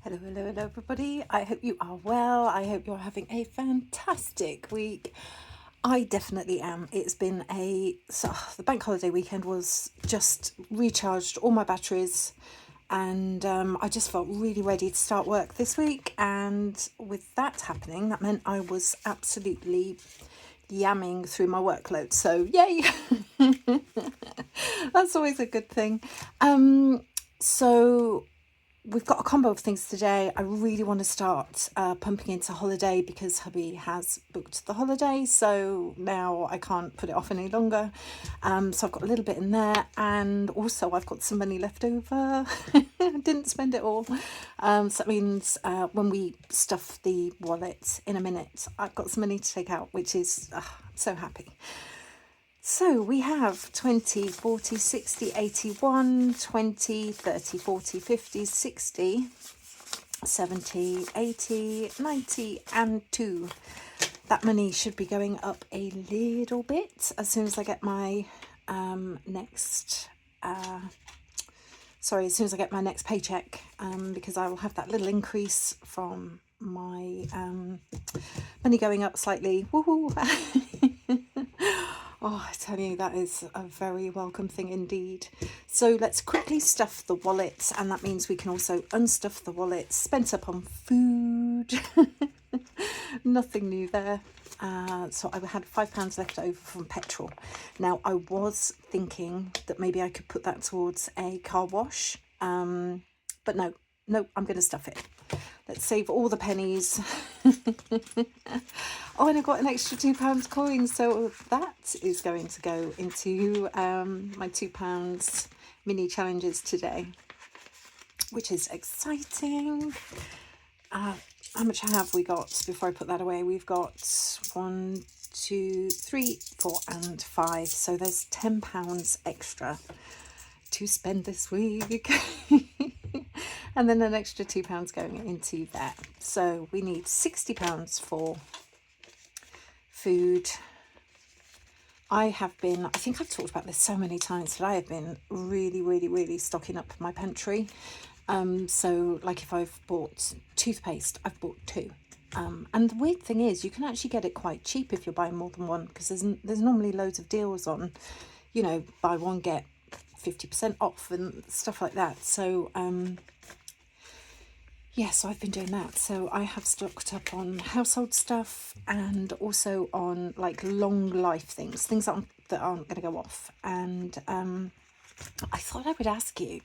Hello, hello, hello, everybody. I hope you are well. I hope you're having a fantastic week. I definitely am. It's been the bank holiday weekend was just recharged all my batteries, and I just felt really ready to start work this week. And with that happening, that meant I was absolutely yamming through my workload. So, yay! That's always a good thing. So we've got a combo of things today. I really want to start pumping into holiday because hubby has booked the holiday, so now I can't put it off any longer. So I've got a little bit in there, and also I've got some money left over. I didn't spend it all. So that means when we stuff the wallet in a minute, I've got some money to take out, which is I'm so happy. So we have 20, 40, 60, 81, 20, 30, 40, 50, 60, 70, 80, 90 and 2. That money should be going up a little bit as soon as I get my next paycheck, because I will have that little increase from my money going up slightly. Woohoo! Oh, I tell you, that is a very welcome thing indeed. So let's quickly stuff the wallet, and that means we can also unstuff the wallet. Spent up on food. Nothing new there. So I had £5 left over from petrol. Now I was thinking that maybe I could put that towards a car wash, but no, I'm going to stuff it. Let's save all the pennies. Oh, and I got an extra £2 coin, so that is going to go into my £2 mini challenges today, which is exciting. How much have we got before I put that away? We've got 1, 2, 3, 4 and 5, so there's £10 extra to spend this week. And then an extra £2 going into that. So we need £60 for food. I think I've talked about this so many times, but I have been really stocking up my pantry. So like if I've bought toothpaste, I've bought 2. And the weird thing is you can actually get it quite cheap if you're buying more than one, because there's normally loads of deals on, buy one, get 50% off and stuff like that. So, so I've been doing that. So I have stocked up on household stuff and also on like long life things that aren't going to go off. And I thought I would ask you,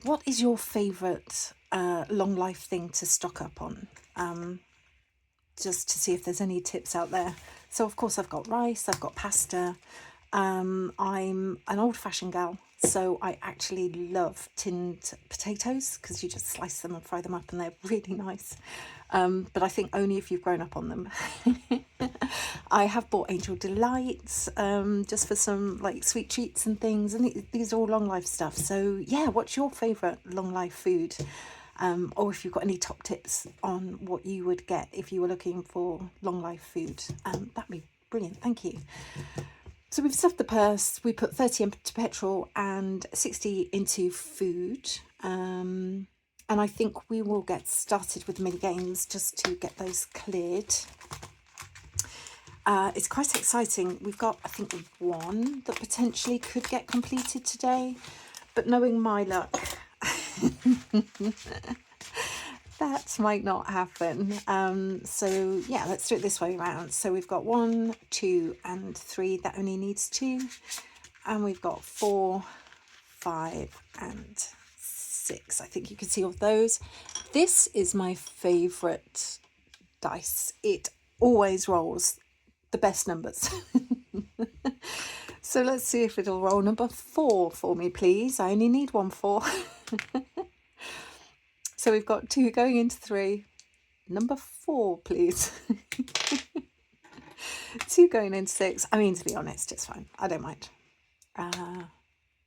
what is your favourite long life thing to stock up on? Just to see if there's any tips out there. So of course I've got rice, I've got pasta. I'm an old-fashioned gal, so I actually love tinned potatoes because you just slice them and fry them up and they're really nice. But I think only if you've grown up on them. I have bought Angel Delights just for some like sweet treats and things, and these are all long life stuff. So yeah, what's your favourite long life food? Or if you've got any top tips on what you would get if you were looking for long life food, that'd be brilliant. Thank you. So we've stuffed the purse, we put 30 into petrol and 60 into food. And I think we will get started with the mini games just to get those cleared. It's quite exciting. We've got, I think, one that potentially could get completed today, but knowing my luck, that might not happen. So yeah, let's do it this way around. So we've got 1, 2 and 3. That only needs 2. And we've got 4, 5 and 6. I think you can see all of those. This is my favourite dice. It always rolls the best numbers. So let's see if it'll roll number 4 for me, please. I only need 1 4. So we've got 2 going into 3. Number 4, please. 2 going into 6. I mean, to be honest, it's fine. I don't mind.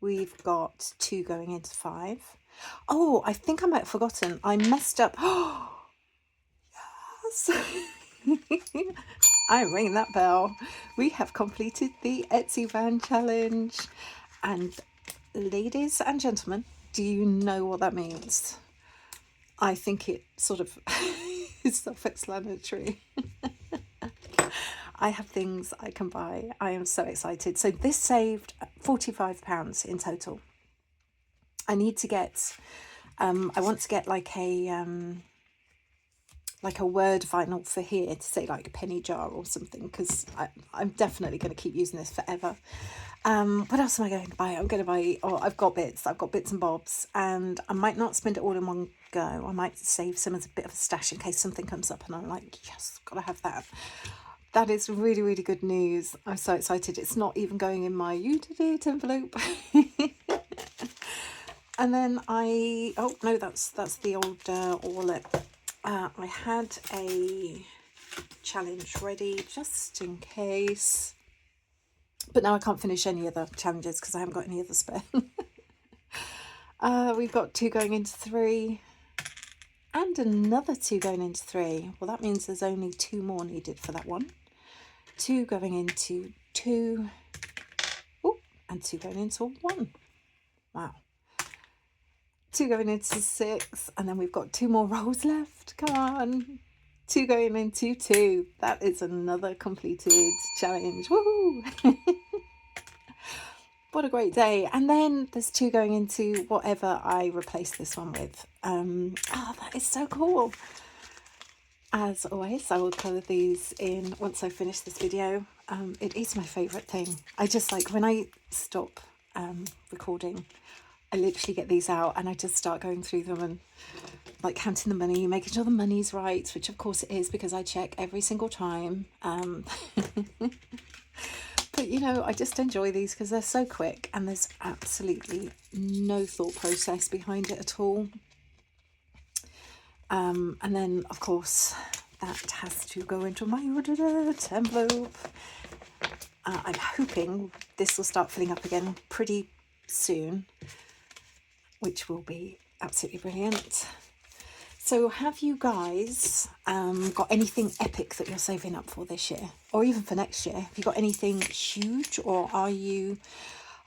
We've got 2 going into 5. Oh, I think I might have forgotten. I messed up. Oh, yes. I ring that bell. We have completed the Etsy van challenge. And ladies and gentlemen, do you know what that means? I think it sort of is self-explanatory. I have things I can buy. I am so excited. So this saved £45 in total. I need to get, I want to get like a word vinyl for here to say like penny jar or something, because I'm definitely going to keep using this forever. What else am I going to buy? I'm going to buy, I've got bits and bobs, and I might not spend it all in one go. I might save some as a bit of a stash in case something comes up and I'm like, yes, gotta have that. That is really, really good news. I'm so excited. It's not even going in my you did it envelope. And then oh no, that's the old wallet. I had a challenge ready just in case, but now I can't finish any other challenges because I haven't got any other spare. We've got 2 going into 3 and another 2 going into 3. Well, that means there's only 2 more needed for that one. 2 going into 2. Oh, and 2 going into 1. Wow. 2 going into 6, and then we've got 2 more rolls left. Come on. 2 going into 2. That is another completed challenge. Woohoo! What a great day. And then there's 2 going into whatever I replace this one with. Oh, that is so cool. As always, I will colour these in once I finish this video. It is my favourite thing. I just like, when I stop recording, I literally get these out and I just start going through them and like counting the money, making sure the money's right, which of course it is because I check every single time. But you know, I just enjoy these because they're so quick and there's absolutely no thought process behind it at all. And then of course that has to go into my envelope. I'm hoping this will start filling up again pretty soon, which will be absolutely brilliant. So have you guys got anything epic that you're saving up for this year, or even for next year? Have you got anything huge, or are you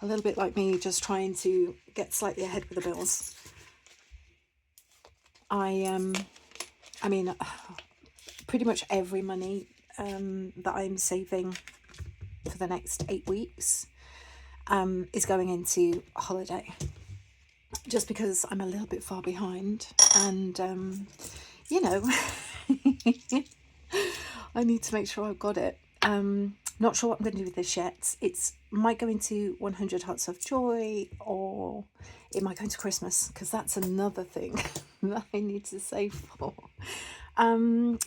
a little bit like me, just trying to get slightly ahead with the bills? I mean, pretty much every money that I'm saving for the next 8 weeks is going into a holiday, just because I'm a little bit far behind, and you know, I need to make sure I've got it. Not sure what I'm going to do with this yet. It might go into 100 Hearts of Joy, or it might go into Christmas, because that's another thing that I need to save for.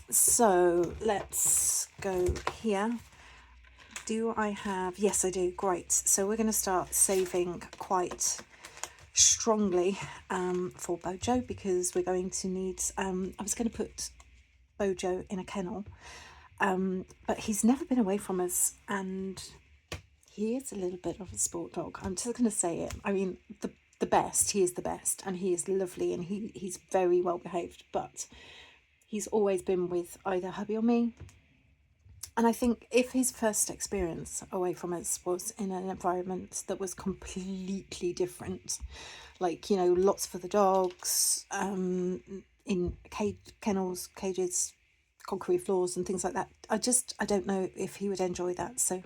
So let's go here. Do I have? Yes, I do. Great. So we're going to start saving quite strongly for Bojo, because we're going to need, I was going to put Bojo in a kennel, but he's never been away from us, and he is a little bit of a sport dog. I'm just going to say it. I mean, the best. He is the best, and he is lovely, and he's very well behaved, but he's always been with either hubby or me. And I think if his first experience away from us was in an environment that was completely different, like, you know, lots for the dogs, in kennels, cages, concrete floors and things like that, I don't know if he would enjoy that. So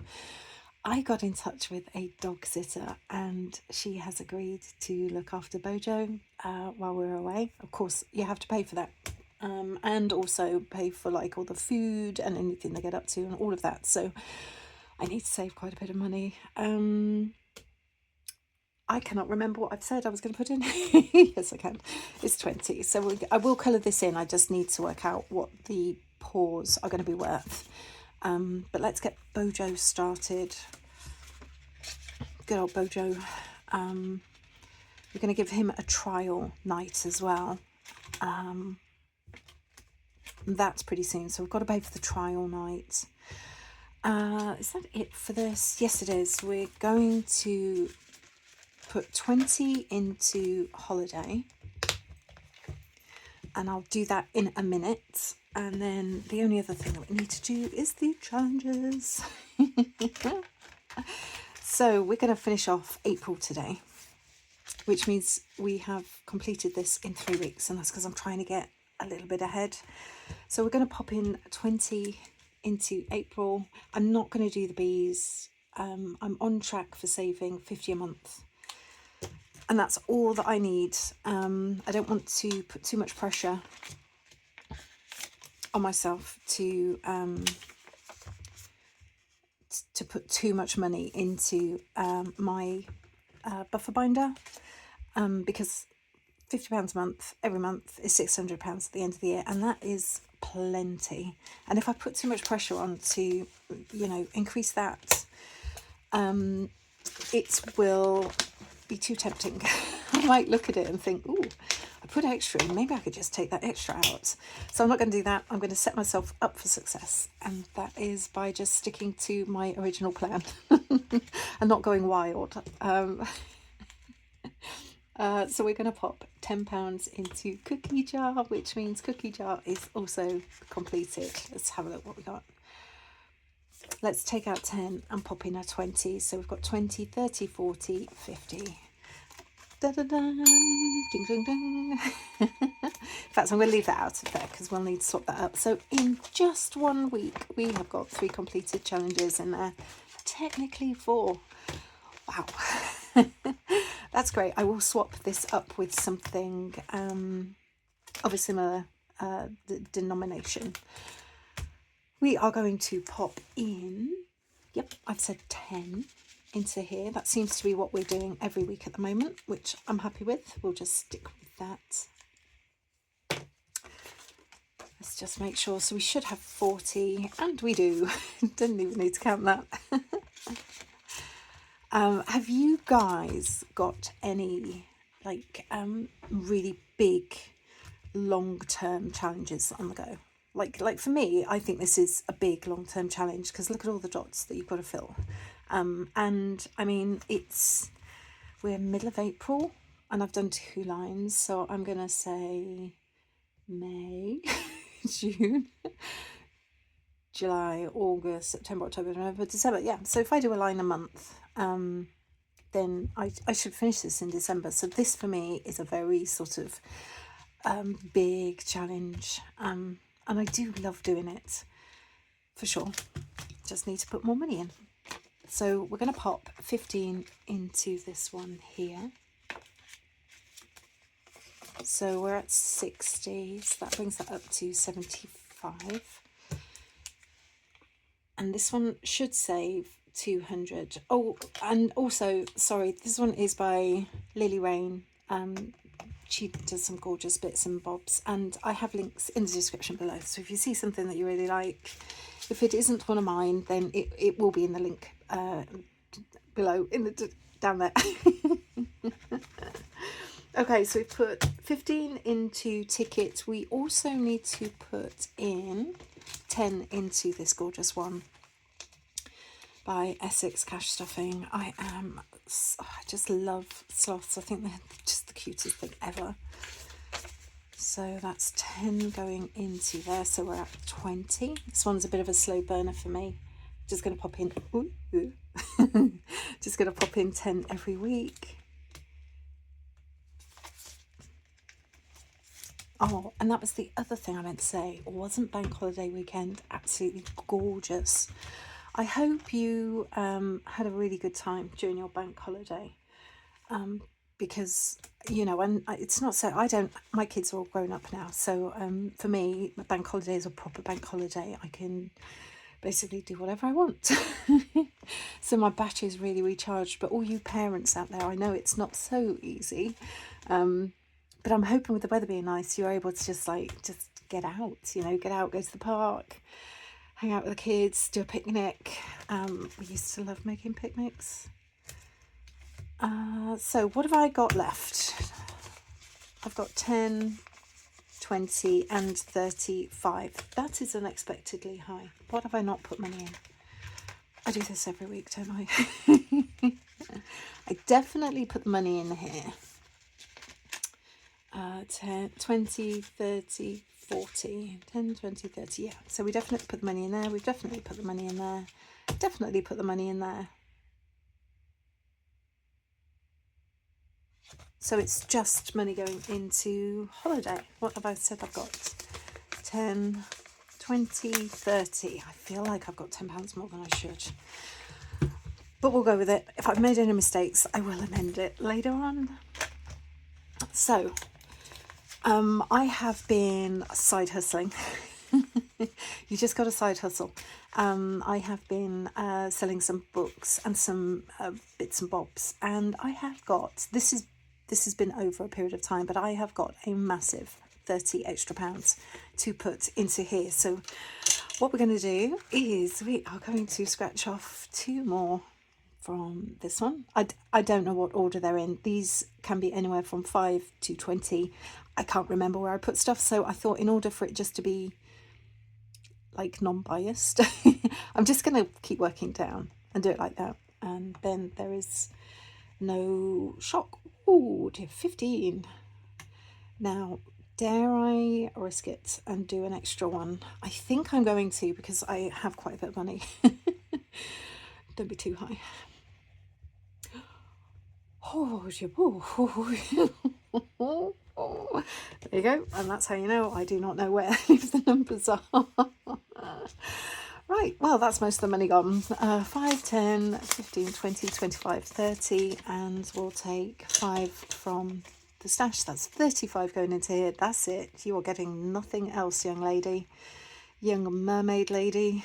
I got in touch with a dog sitter, and she has agreed to look after Bojo while we're away. Of course, you have to pay for that. And also pay for like all the food and anything they get up to and all of that. So I need to save quite a bit of money. I cannot remember what I've said I was going to put in. Yes, I can. It's 20. So I will colour this in. I just need to work out what the paws are going to be worth. But let's get Bojo started. Good old Bojo. We're going to give him a trial night as well. That's pretty soon, so we've got to pay for the trial night. Is that it for this? Yes, it is. We're going to put 20 into holiday, and I'll do that in a minute. And then the only other thing that we need to do is the challenges. So we're going to finish off April today. which means we have completed this in 3 weeks, and that's because I'm trying to get a little bit ahead. So we're going to pop in 20 into April. I'm not going to do the bees. I'm on track for saving 50 a month, and that's all that I need. I don't want to put too much pressure on myself to put too much money into my buffer binder, because £50 a month every month is £600 at the end of the year, and that is plenty. And if I put too much pressure on to, you know, increase that, it will be too tempting. I might look at it and think, ooh, I put extra in, maybe I could just take that extra out. So I'm not going to do that. I'm going to set myself up for success, and that is by just sticking to my original plan and not going wild. So we're going to pop £10 into cookie jar, which means cookie jar is also completed. Let's have a look what we got. Let's take out 10 and pop in a 20. So we've got 20, 30, 40, 50. Da-da-da, ding, ding, ding. In fact, I'm going to leave that out of there because we'll need to swap that up. So in just 1 week, we have got 3 completed challenges in there. Technically 4. Wow. That's great. I will swap this up with something of a similar denomination. We are going to pop in, yep, I've said 10 into here. That seems to be what we're doing every week at the moment, which I'm happy with. We'll just stick with that. Let's just make sure. So we should have 40, and we do. Didn't even need to count that. Have you guys got any like really big long-term challenges on the go? Like for me, I think this is a big long-term challenge because look at all the dots that you've got to fill. And I mean, we're middle of April and I've done 2 lines, so I'm gonna say May, June, July, August, September, October, November, December. Yeah, so if I do a line a month, then I should finish this in December. So this for me is a very sort of big challenge, and I do love doing it for sure. Just need to put more money in. So we're going to pop 15 into this one here. So we're at 60, so that brings that up to 75. And this one should save 200. Oh, and also, sorry, this one is by Lily Rain. She does some gorgeous bits and bobs, and I have links in the description below. So if you see something that you really like, if it isn't one of mine, then it will be in the link below, down there. Okay, so we've put 15 into tickets. We also need to put in 10 into this gorgeous one by Essex Cash Stuffing. I just love sloths. I think they're just the cutest thing ever. So that's 10 going into there. So we're at 20. This one's a bit of a slow burner for me. Just going to pop in. Just going to pop in 10 every week. Oh, and that was the other thing I meant to say. Wasn't Bank Holiday weekend absolutely gorgeous? I hope you had a really good time during your bank holiday, because, you know, and it's not so, my kids are all grown up now. So for me, my bank holiday is a proper bank holiday. I can basically do whatever I want. So my battery is really recharged. But all you parents out there, I know it's not so easy. But I'm hoping with the weather being nice, you're able to just get out, you know, get out, go to the park, hang out with the kids, do a picnic. We used to love making picnics. So what have I got left? I've got 10, 20 and 35. That is unexpectedly high. What have I not put money in? I do this every week, don't I? I definitely put the money in here. 10, 20, 30, 40, 10, 20, 30, yeah. So we definitely put the money in there. We've definitely put the money in there. Definitely put the money in there. So it's just money going into holiday. What have I said I've got? 10, 20, 30. I feel like I've got £10 more than I should. But we'll go with it. If I've made any mistakes, I will amend it later on. So, I have been side hustling. You just got a side hustle. I have been selling some books and some bits and bobs, and I have got, this has been over a period of time, but I have got a massive 30 extra pounds to put into here. So what we're going to do is we are going to scratch off 2 more from this one. I don't know what order they're in. These can be anywhere from 5 to 20. I can't remember where I put stuff, so I thought in order for it just to be like non-biased, I'm just going to keep working down and do it like that, and then there is no shock. Oh dear, 15. Now, dare I risk it and do an extra one? I think I'm going to, because I have quite a bit of money. Don't be too high. Oh, there you go, and that's how you know I do not know where any of the numbers are. Right, well, that's most of the money gone. 5, 10, 15, 20, 25, 30, and we'll take 5 from the stash. That's 35 going into here. That's it. You are getting nothing else, young lady, young mermaid lady.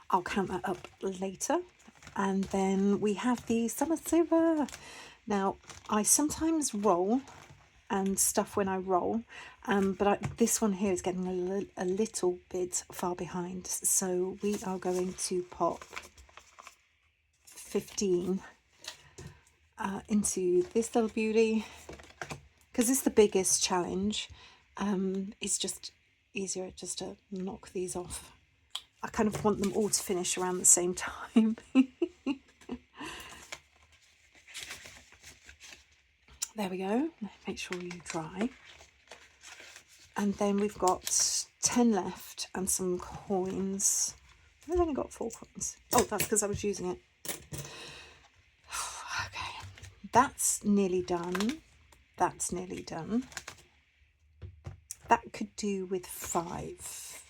I'll count that up later. And then we have the summer silver. Now, I sometimes roll and stuff when I roll, but this one here is getting a little bit far behind. So we are going to pop 15 into this little beauty, because it's the biggest challenge. It's just easier just to knock these off. I kind of want them all to finish around the same time. There we go. Make sure you dry. And then we've got 10 left and some coins. I've only got 4 coins. Oh, that's because I was using it. Okay, that's nearly done. That's nearly done. That could do with 5.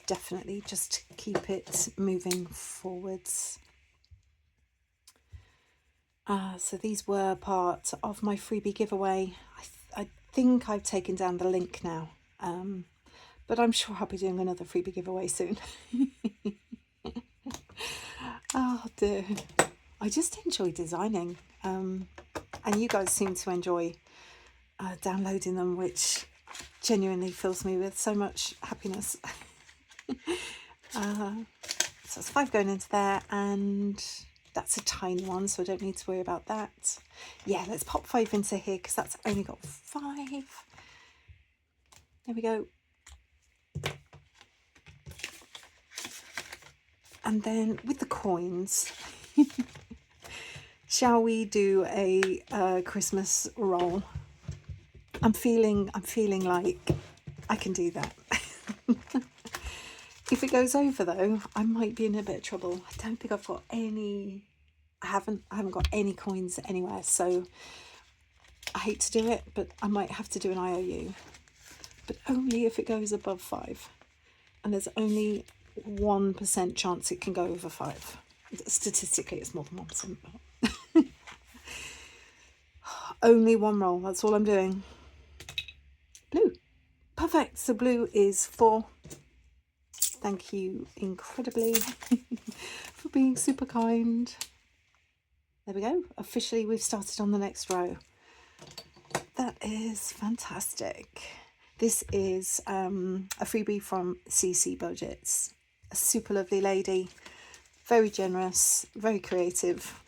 Definitely, just to keep it moving forwards. So these were part of my freebie giveaway. I think I've taken down the link now, but I'm sure I'll be doing another freebie giveaway soon. Oh dear, I just enjoy designing, and you guys seem to enjoy downloading them, which genuinely fills me with so much happiness. So it's 5 going into there, and that's a tiny one, so I don't need to worry about that. Yeah, let's pop 5 into here, because that's only got 5. There we go. And then with the coins, shall we do a Christmas roll? I'm feeling like I can do that. If it goes over though, I might be in a bit of trouble. I don't think I've got any. I haven't got any coins anywhere, so I hate to do it, but I might have to do an IOU. But only if it goes above 5, and there's only 1% chance it can go over 5. Statistically, it's more than 1%. But only 1 roll. That's all I'm doing. Blue, perfect. So blue is 4. Thank you incredibly for being super kind. There we go. Officially, we've started on the next row. That is fantastic. This is a freebie from Stacies Budget. A super lovely lady, very generous, very creative.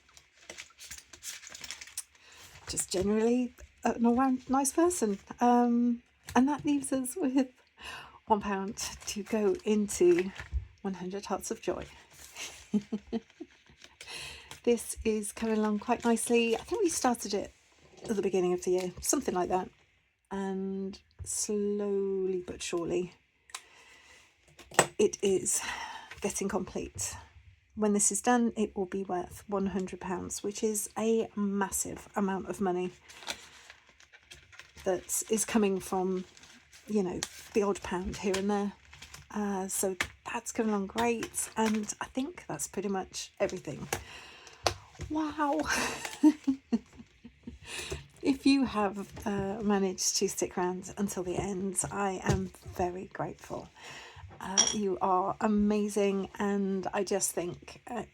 Just generally an all-round nice person. And that leaves us with £1 to go into 100 Hearts of Joy. This is coming along quite nicely. I think we started it at the beginning of the year, something like that, and slowly but surely it is getting complete. when this is done, it will be worth £100, which is a massive amount of money that is coming from, you know, the odd pound here and there. So that's coming along great, and I think that's pretty much everything. Wow. If you have managed to stick around until the end, I am very grateful. You are amazing, and I just think it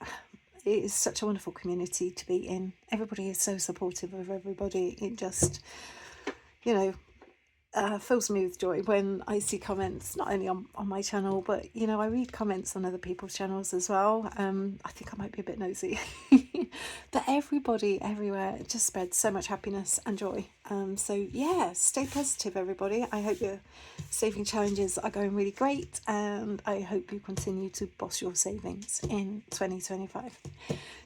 is such a wonderful community to be in. Everybody is so supportive of everybody. It just, you know, fills me with joy when I see comments, not only on my channel, but, you know, I read comments on other people's channels as well. I think I might be a bit nosy. But everybody everywhere, it just spreads so much happiness and joy. So yeah, stay positive, everybody. I hope your saving challenges are going really great, and I hope you continue to boss your savings in 2025.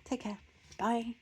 Take care. Bye.